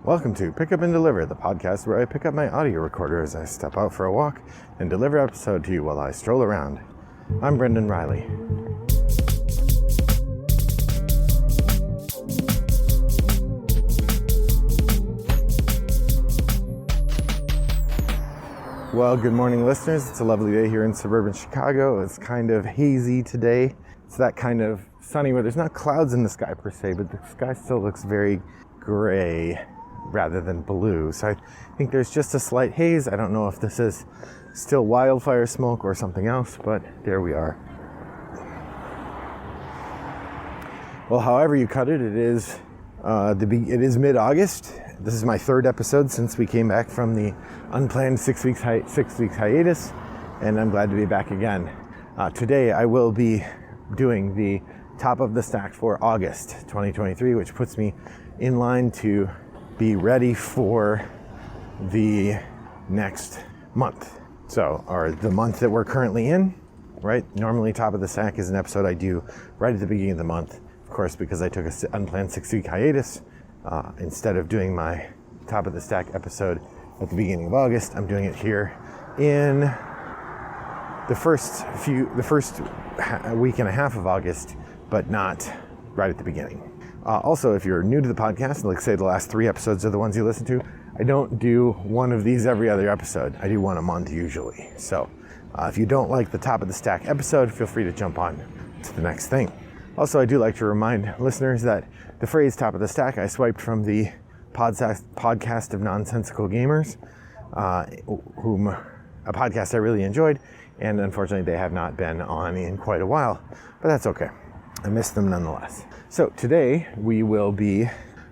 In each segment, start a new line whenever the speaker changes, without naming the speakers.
Welcome to Pick Up and Deliver, the podcast where I pick up my audio recorder as I step out for a walk and deliver an episode to you while I stroll around. I'm Brendan Riley. Well, good morning, listeners. It's a lovely day here in suburban Chicago. It's kind of hazy today. It's that kind of sunny where there's not clouds in the sky per se, but the sky still looks very gray rather than blue. So I think there's just a slight haze. I don't know if this is still wildfire smoke or something else, but there we are. Well, however you cut it, it is mid-August. This is my third episode since we came back from the unplanned 6 weeks hiatus, and I'm glad to be back again. Today I will be doing the top of the stack for August 2023, which puts me in line to be ready for the next month. Or the month that we're currently in, right? Normally top of the stack is an episode I do right at the beginning of the month. Of course, because I took an unplanned 6 week hiatus, instead of doing my top of the stack episode at the beginning of August, I'm doing it here in the first week and a half of August, but not right at the beginning. Also, if you're new to the podcast, like say the last 3 episodes are the ones you listen to, I don't do one of these every other episode. I do one a month usually. So if you don't like the top of the stack episode, feel free to jump on to the next thing. Also, I do like to remind listeners that the phrase top of the stack I swiped from the podcast of Nonsensical Gamers, a podcast I really enjoyed, and unfortunately they have not been on in quite a while, but that's okay. I miss them nonetheless. So today we will be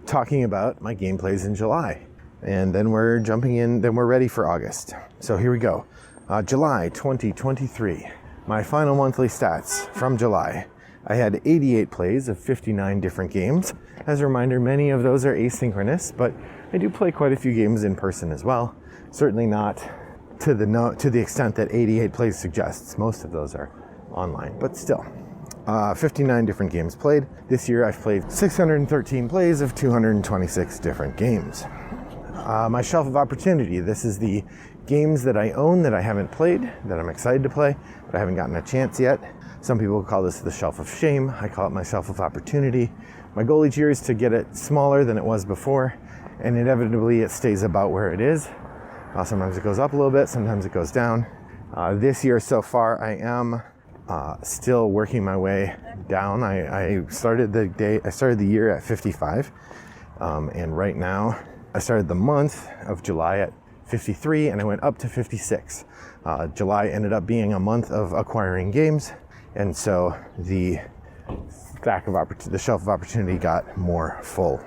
talking about my gameplays in July, and then we're ready for August. So here we go. July 2023, my final monthly stats from July. I had 88 plays of 59 different games. As a reminder, many of those are asynchronous, but I do play quite a few games in person as well. Certainly not to the extent that 88 plays suggests. Most of those are online, but still. 59 different games played. This year I've played 613 plays of 226 different games. My shelf of opportunity. This is the games that I own that I haven't played, that I'm excited to play, but I haven't gotten a chance yet. Some people call this the shelf of shame. I call it my shelf of opportunity. My goal each year is to get it smaller than it was before, and inevitably it stays about where it is. Sometimes it goes up a little bit, sometimes it goes down. This year so far I am still working my way down. I started the year at 55, and right now I started the month of July at 53, and I went up to 56. July ended up being a month of acquiring games, and so the shelf of opportunity got more full.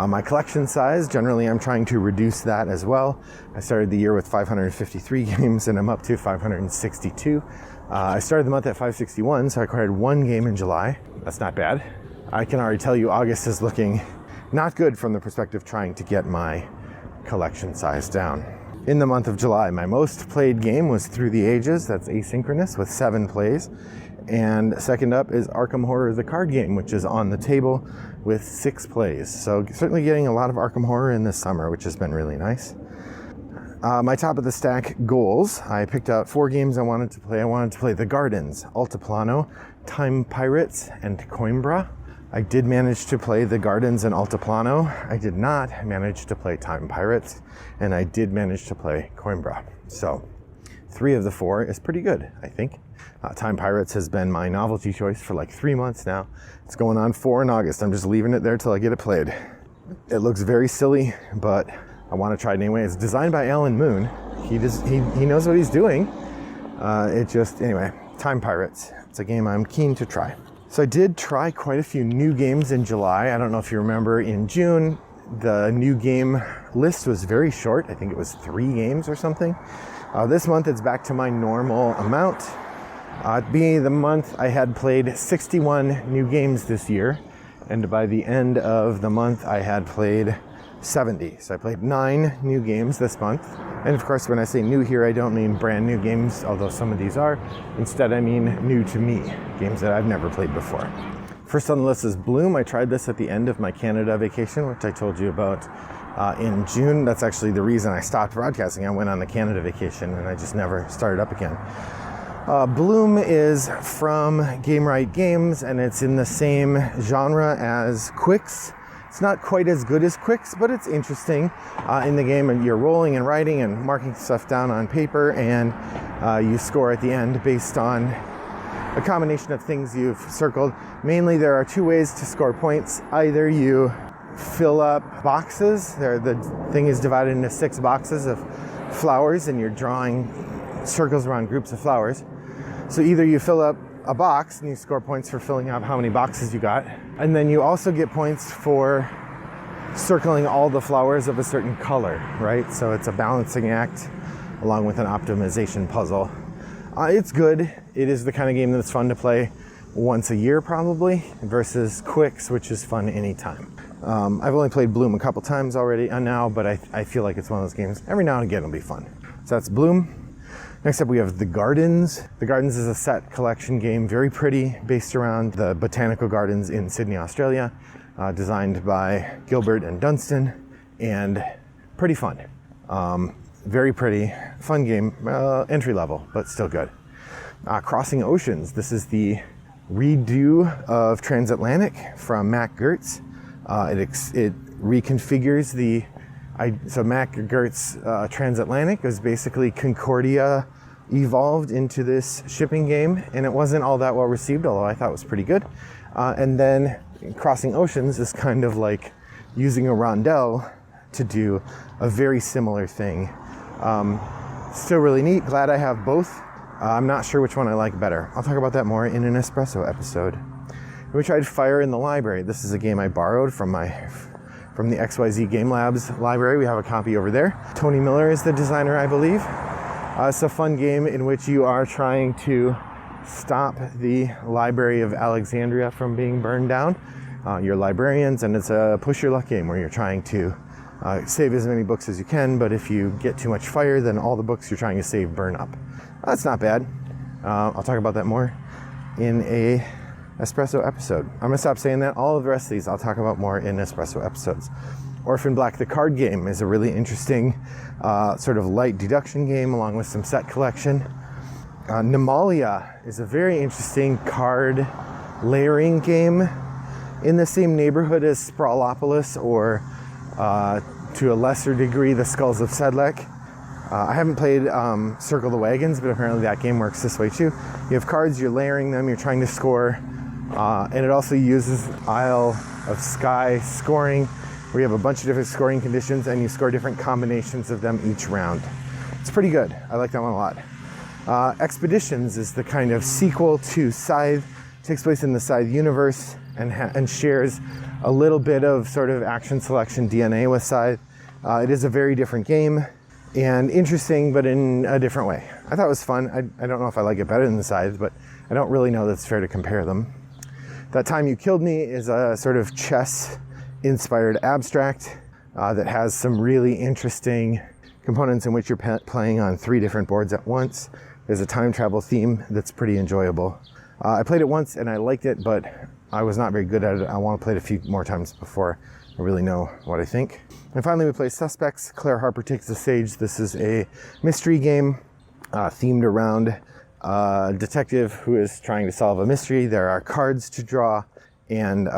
My collection size, generally I'm trying to reduce that as well. I started the year with 553 games, and I'm up to 562. I started the month at 561, so I acquired 1 game in July. That's not bad. I can already tell you August is looking not good from the perspective of trying to get my collection size down. In the month of July, my most played game was Through the Ages. That's asynchronous with 7 plays. And second up is Arkham Horror, the card game, which is on the table with 6 plays. So certainly getting a lot of Arkham Horror in this summer, which has been really nice. My top of the stack goals, I picked out 4 games I wanted to play. I wanted to play The Gardens, Altiplano, Time Pirates, and Coimbra. I did manage to play The Gardens and Altiplano. I did not manage to play Time Pirates, and I did manage to play Coimbra. So 3 of the 4 is pretty good, I think. Time Pirates has been my novelty choice for like 3 months now. It's going on 4 in August. I'm just leaving it there till I get it played. It looks very silly, but I want to try it anyway. It's designed by Alan Moon. He knows what he's doing. Anyway, Time Pirates. It's a game I'm keen to try. So I did try quite a few new games in July. I don't know if you remember, in June, the new game list was very short. I think it was 3 games or something. This month it's back to my normal amount. At the beginning of the month, I had played 61 new games this year, and by the end of the month, I had played 70. So I played 9 new games this month. And of course, when I say new here, I don't mean brand new games, although some of these are. Instead, I mean new to me, games that I've never played before. First on the list is Bloom. I tried this at the end of my Canada vacation, which I told you about in June. That's actually the reason I stopped broadcasting. I went on a Canada vacation and I just never started up again. Bloom is from Gamewright Games, and it's in the same genre as Quicks. It's not quite as good as Quicks, but it's interesting in the game, and you're rolling and writing and marking stuff down on paper, and you score at the end based on a combination of things you've circled. Mainly there are two ways to score points. Either you fill up boxes. The thing is divided into 6 boxes of flowers, and you're drawing circles around groups of flowers. So either you fill up a box and you score points for filling out how many boxes you got, and then you also get points for circling all the flowers of a certain color, right? So it's a balancing act along with an optimization puzzle. It's good. It is the kind of game that's fun to play once a year probably, versus Quicks, which is fun anytime. I've only played Bloom a couple times already now, but I feel like it's one of those games every now and again it'll be fun. So that's Bloom. Next up we have The Gardens. The Gardens is a set collection game, very pretty, based around the botanical gardens in Sydney, Australia, designed by Gilbert and Dunstan, and pretty fun. Very pretty, fun game, entry level, but still good. Crossing Oceans. This is the redo of Transatlantic from Mac Gerdts. It reconfigures so Mac Gerdts Transatlantic is basically Concordia evolved into this shipping game, and it wasn't all that well received, although I thought it was pretty good. And then Crossing Oceans is kind of like using a rondel to do a very similar thing. Still really neat. Glad I have both. I'm not sure which one I like better. I'll talk about that more in an Espresso episode. We tried Fire in the Library. This is a game I borrowed from the XYZ Game Labs library. We have a copy over there. Tony Miller is the designer, I believe. It's a fun game in which you are trying to stop the Library of Alexandria from being burned down. You're librarians, and it's a push your luck game where you're trying to save as many books as you can, but if you get too much fire, then all the books you're trying to save burn up. That's not bad. I'll talk about that more in a Espresso episode. I'm gonna stop saying that. All of the rest of these I'll talk about more in Espresso episodes. Orphan Black the card game is a really interesting sort of light deduction game along with some set collection. Nemalia is a very interesting card layering game in the same neighborhood as Sprawlopolis, or to a lesser degree the Skulls of Sedlec. I haven't played Circle the Wagons, but apparently that game works this way too. You have cards, you're layering them, you're trying to score, and it also uses Isle of Skye scoring, where you have a bunch of different scoring conditions and you score different combinations of them each round. It's pretty good. I like that one a lot. Expeditions is the kind of sequel to Scythe. It takes place in the Scythe universe and shares a little bit of sort of action selection DNA with Scythe. It is a very different game and interesting, but in a different way. I thought it was fun. I don't know if I like it better than the Scythe, but I don't really know that it's fair to compare them. That Time You Killed Me is a sort of chess-inspired abstract that has some really interesting components in which you're playing on 3 different boards at once. There's a time travel theme that's pretty enjoyable. I played it once and I liked it, but I was not very good at it. I want to play it a few more times before I really know what I think. And finally, we play Suspects. Claire Harper Takes the Stage. This is a mystery game themed around a detective who is trying to solve a mystery. There are cards to draw and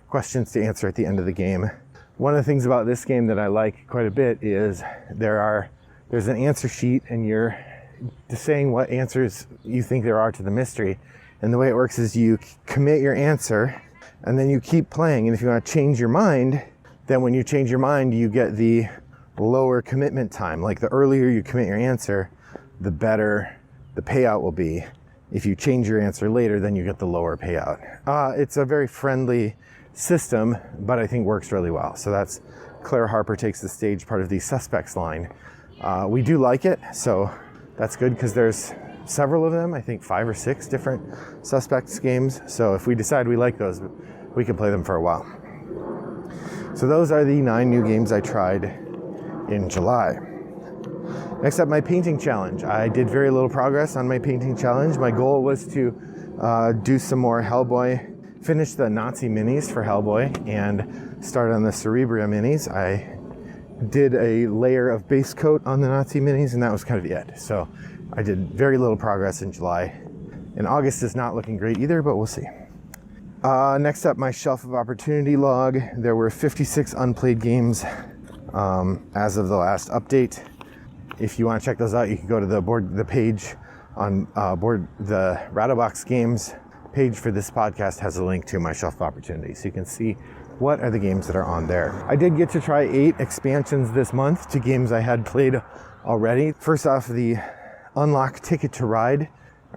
questions to answer at the end of the game. One of the things about this game that I like quite a bit is there's an answer sheet, and you're saying what answers you think there are to the mystery. And the way it works is you commit your answer and then you keep playing. And if you want to change your mind, then when you change your mind, you get the lower commitment time. Like the earlier you commit your answer, the better the payout will be. If you change your answer later, then you get the lower payout. It's a very friendly system, but I think works really well. So that's Claire Harper Takes the Stage, part of the Suspects line. We do like it, so that's good because there's several of them, I think 5 or 6 different Suspects games. So if we decide we like those, we can play them for a while. So those are the 9 new games I tried in July. Next up, my painting challenge. I did very little progress on my painting challenge. My goal was to do some more Hellboy finished the Nazi minis for Hellboy and started on the Cerebria minis. I did a layer of base coat on the Nazi minis, and that was kind of it. So I did very little progress in July. And August is not looking great either, but we'll see. Next up, my Shelf of Opportunity log. There were 56 unplayed games as of the last update. If you want to check those out, you can go to the page on the Rattlebox Games page for this podcast has a link to my Shelf of Opportunity, so you can see what are the games that are on there. I did get to try 8 expansions this month to games I had played already. First off, the Unlock Ticket to Ride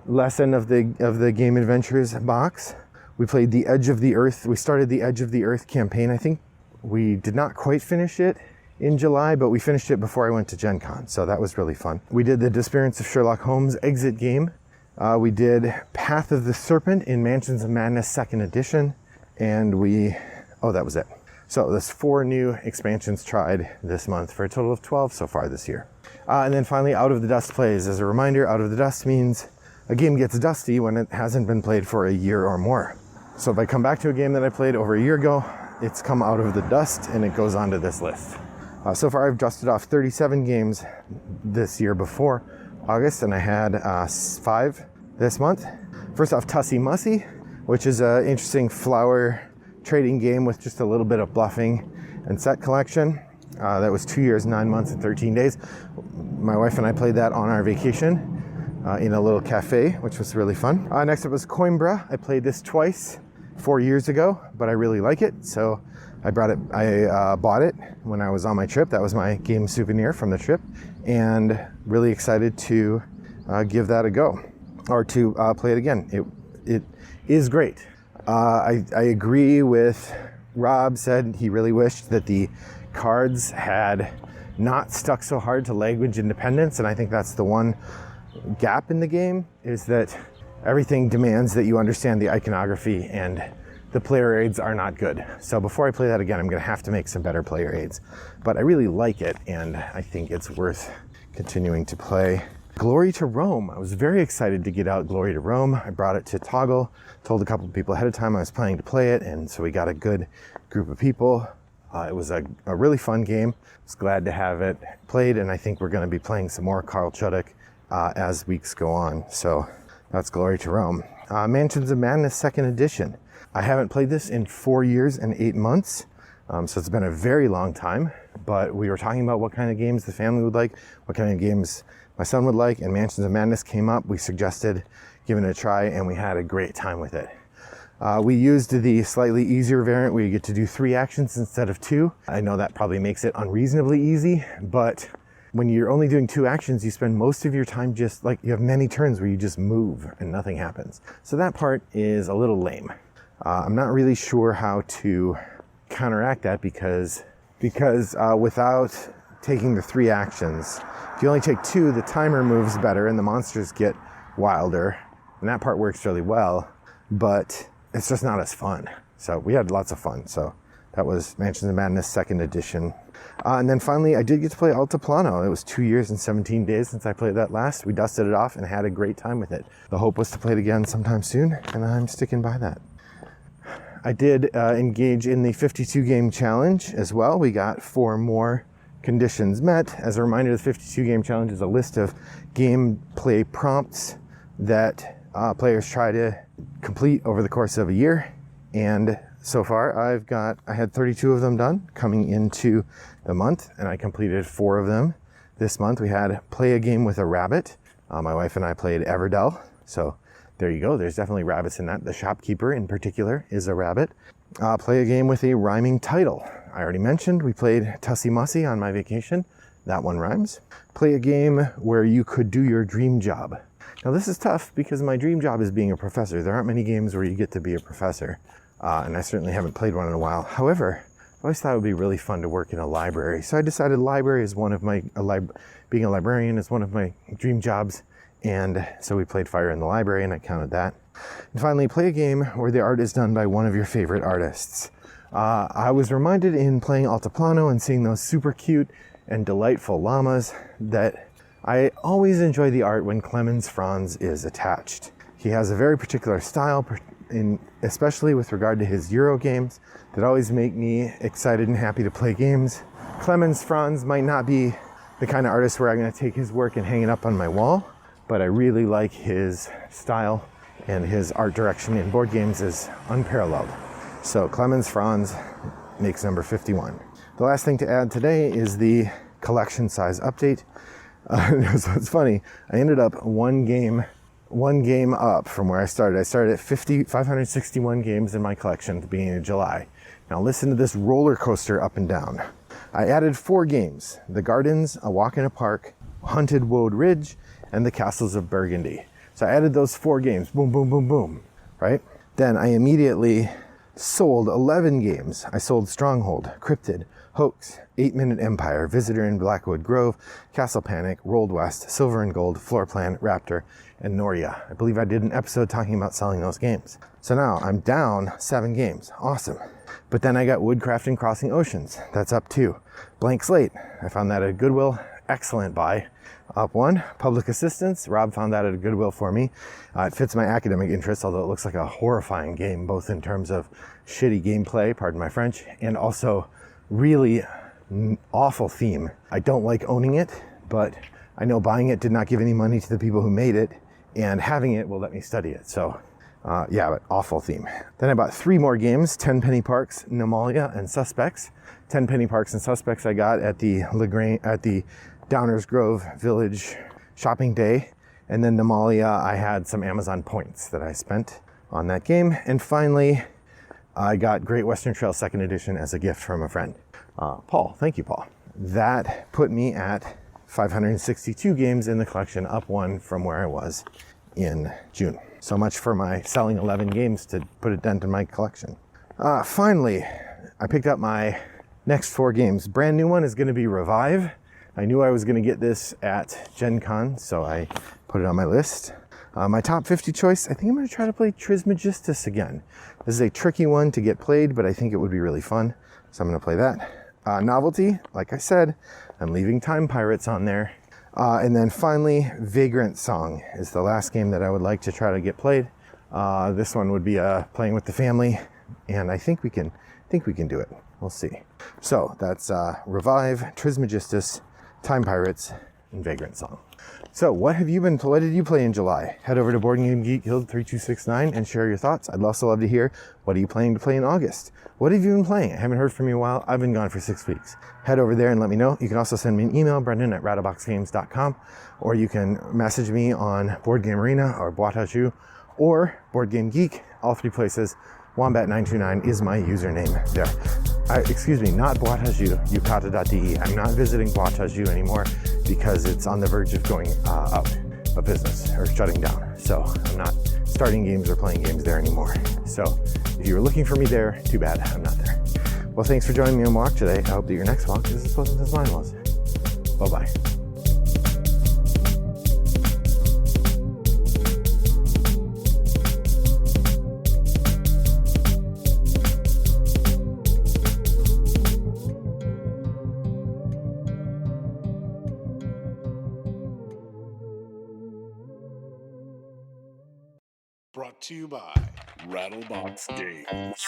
lesson of the Game Adventures box. We played the Edge of the Earth. We started the Edge of the Earth campaign. I think we did not quite finish it in July, but we finished it before I went to Gen Con, so that was really fun. We did the Disappearance of Sherlock Holmes exit game. We did Path of the Serpent in Mansions of Madness 2nd edition, and that was it. So there's 4 new expansions tried this month for a total of 12 so far this year. And then finally, Out of the Dust plays. As a reminder, Out of the Dust means a game gets dusty when it hasn't been played for a year or more. So if I come back to a game that I played over a year ago, it's come out of the dust and it goes onto this list. So far I've dusted off 37 games this year before August, and I had 5 this month. First off, Tussie Mussy, which is an interesting flower trading game with just a little bit of bluffing and set collection. That was 2 years, 9 months, and 13 days. My wife and I played that on our vacation in a little cafe, which was really fun. Next up was Coimbra. I played this twice 4 years ago, but I really like it, so I bought it when I was on my trip. That was my game souvenir from the trip, and really excited to give that a go, or to play it again. It is great. I agree with Rob. Said he really wished that the cards had not stuck so hard to language independence, and I think that's the one gap in the game, is that everything demands that you understand the iconography, and the player aids are not good. So before I play that again, I'm going to have to make some better player aids. But I really like it, and I think it's worth continuing to play. Glory to Rome. I was very excited to get out Glory to Rome. I brought it to Toggle, told a couple of people ahead of time I was planning to play it, and so we got a good group of people. It was a really fun game. I was glad to have it played, and I think we're going to be playing some more Carl Chudik as weeks go on. So that's Glory to Rome. Mansions of Madness 2nd edition. I haven't played this in 4 years and 8 months, so it's been a very long time, but we were talking about what kind of games the family would like, what kind of games my son would like, and Mansions of Madness came up. We suggested giving it a try, and we had a great time with it. We used the slightly easier variant where you get to do 3 actions instead of 2. I know that probably makes it unreasonably easy, but when you're only doing 2 actions, you spend most of your time just like, you have many turns where you just move and nothing happens. So that part is a little lame. I'm not really sure how to counteract that because without taking the 3 actions, if you only take 2, the timer moves better and the monsters get wilder, and that part works really well, but it's just not as fun. So we had lots of fun. So that was Mansions of Madness 2nd edition. And then finally, I did get to play Altiplano. It was 2 years and 17 days since I played that last. We dusted it off and had a great time with it. The hope was to play it again sometime soon, and I'm sticking by that. I did engage in the 52 game challenge as well. We got 4 more conditions met. As a reminder, the 52 game challenge is a list of gameplay prompts that players try to complete over the course of a year. And so far I had 32 of them done coming into the month, and I completed 4 of them this month. We had play a game with a rabbit. My wife and I played Everdell. So there you go. There's definitely rabbits in that. The shopkeeper in particular is a rabbit. Play a game with a rhyming title. I already mentioned we played Tussie Mussy on my vacation. That one rhymes. Play a game where you could do your dream job. Now this is tough because my dream job is being a professor. There aren't many games where you get to be a professor, and I certainly haven't played one in a while. However, I always thought it would be really fun to work in a library. So I decided library is one of my, being a librarian is one of my dream jobs. And so we played Fire in the Library, and I counted that. And finally, play a game where the art is done by one of your favorite artists. I was reminded in playing Altiplano and seeing those super cute and delightful llamas that I always enjoy the art when Clemens Franz is attached. He has a very particular style, especially with regard to his Euro games that always make me excited and happy to play games. Clemens Franz might not be the kind of artist where I'm going to take his work and hang it up on my wall, but I really like his style, and his art direction in board games is unparalleled. So Clemens Franz makes number 51. The last thing to add today is the collection size update. So it's funny, I ended up one game up from where I started. I started at 561 games in my collection at the beginning of July. Now listen to this roller coaster up and down. I added 4 games: The Gardens, A Walk in a Park, Hunted Woad Ridge, and The Castles of Burgundy. So I added those 4 games, boom, boom, boom, boom, right? Then I immediately sold 11 games. I sold Stronghold, Cryptid, Hoax, 8 Minute Empire, Visitor in Blackwood Grove, Castle Panic, Rolled West, Silver and Gold, Floor Plan, Raptor, and Noria. I believe I did an episode talking about selling those games. So now I'm down 7 games. Awesome. But then I got Woodcraft and Crossing Oceans. That's up 2. Blank Slate. I found that at Goodwill. Excellent buy. Up 1. Public Assistance. Rob found that at Goodwill for me. It fits my academic interests, although it looks like a horrifying game, both in terms of shitty gameplay, pardon my French, and also really awful theme. I don't like owning it, but I know buying it did not give any money to the people who made it, and having it will let me study it. So yeah, but awful theme. Then I bought 3 more games: 10 Penny Parks, Nomalia, and Suspects. 10 Penny Parks and Suspects I got at the Downers Grove Village shopping day. And then Nomalia, I had some Amazon points that I spent on that game. And finally, I got Great Western Trail 2nd Edition as a gift from a friend. Paul, thank you, Paul. That put me at 562 games in the collection, up 1 from where I was in June. So much for my selling 11 games to put a dent in my collection. Finally, I picked up my next 4 games. Brand new one is going to be Revive. I knew I was going to get this at Gen Con, so I put it on my list. My top 50 choice, I think I'm going to try to play Trismegistus again. This is a tricky one to get played, but I think it would be really fun, so I'm going to play that. Novelty, like I said, I'm leaving Time Pirates on there. And then finally, Vagrant Song is the last game that I would like to try to get played. This one would be playing with the family, and I think we can do it. We'll see. So that's Revive, Trismegistus, Time Pirates, and Vagrant Song. So what did you play in July? Head over to Board Game Geek Guild 3269 and share your thoughts. I'd also love to hear, what are you planning to play in August? What have you been playing? I haven't heard from you in a while. I've been gone for 6 weeks. Head over there and let me know. You can also send me an email, brendan@rattleboxgames.com, or you can message me on Board Game Arena or Boîte à Jeux or Board Game Geek. All 3 places. Wombat929 is my username there. Excuse me, not Boîte à Jeux, yukata.de. I'm not visiting Boîte à Jeux anymore because it's on the verge of going out of business or shutting down. So I'm not starting games or playing games there anymore. So if you were looking for me there, too bad, I'm not there. Well, thanks for joining me on Walk today. I hope that your next walk is as pleasant as mine was. Bye-bye.
Brought to you by Rattlebox Games.